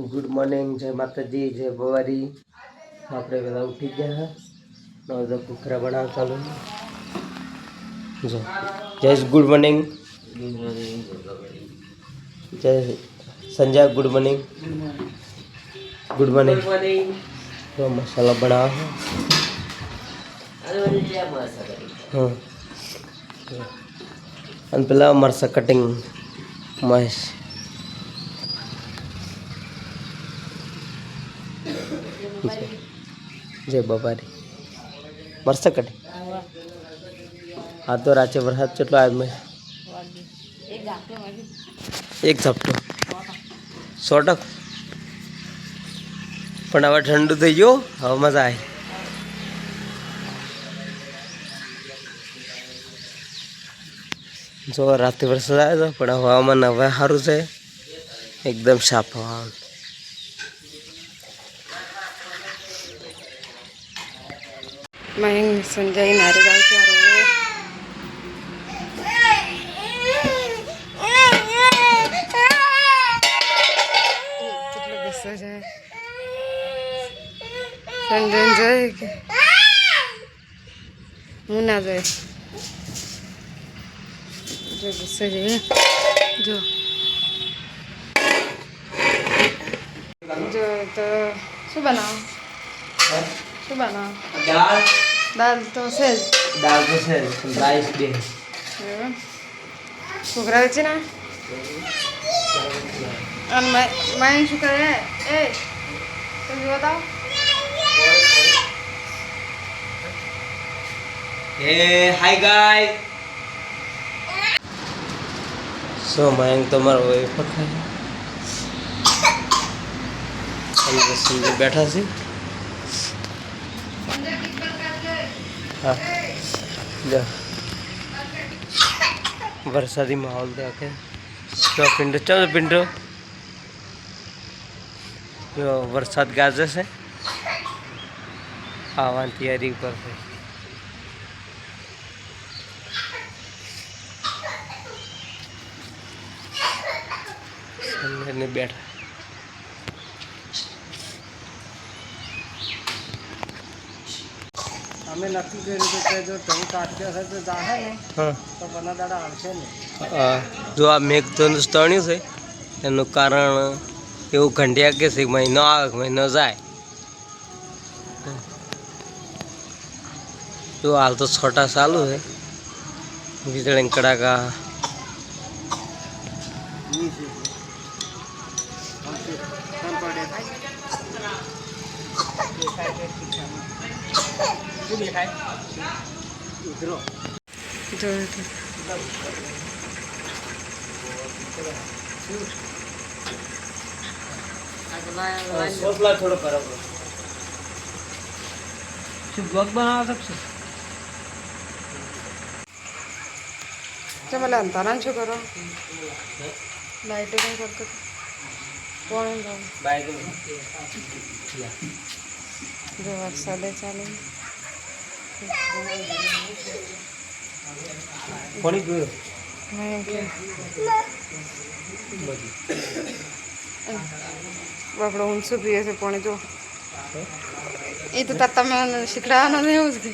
Good morning जय माता जी जय बवारी। आप वेला उठी गया है कुखरा बना चालू जय गुड मॉर्निंग जय Sanjay good morning good morning तो मसाला बना है हाँ पेला मरसा कटिंग महेश जय बाबारी मरसा कटिंग हाँ तो राचे वरसाद चेटलो आज में एक झपटो 100 पण हवे ठंडू थी गयो हवे मजा आई जो रात वरसाद आयो तो पण हवामान हवे सारू है एकदम साफ हवामान। मैं संजय नारेगाव चार संजय जाए मुन्ना जाए जो गुस्से जाए जो तो शू बनाओ शू बनाओ दाल दाल तो सेज राइस दे છોકરા વેચે ને અને મેં શું કરે એ તમે બતાવો हे हाय गाय सो मयंक तो मारो वेफर खाए संजय बैठा सी हाँ जा वरसादी माहौल देखे तो पिंडो चलो पिंडो जो वरसाद गाजे से आवान तैयारी पर है ने बैठा हमें नक्की करी जो टंग काटते हशे तो जाहे ने हाँ तो बना दाड़ा आवशे ने जो आ मेघधनुष तण्यु छे एनु कारण एवं घंटिया के से महीनो आवे महीनो जाए जो हाल तो छोटा चालू है वीजળી कड़ाका थोड़ा बराबर ब्लॉग बना सकते મને અંતારા શું કરો લાઈટ કઈ કરતો કોણ बाइक જો વરસાદે ચાલે पानी पीओ બાપડો ઊંચું પીએ છે પાણી જો એ તો તમે શીખડાવવાનું એવું જ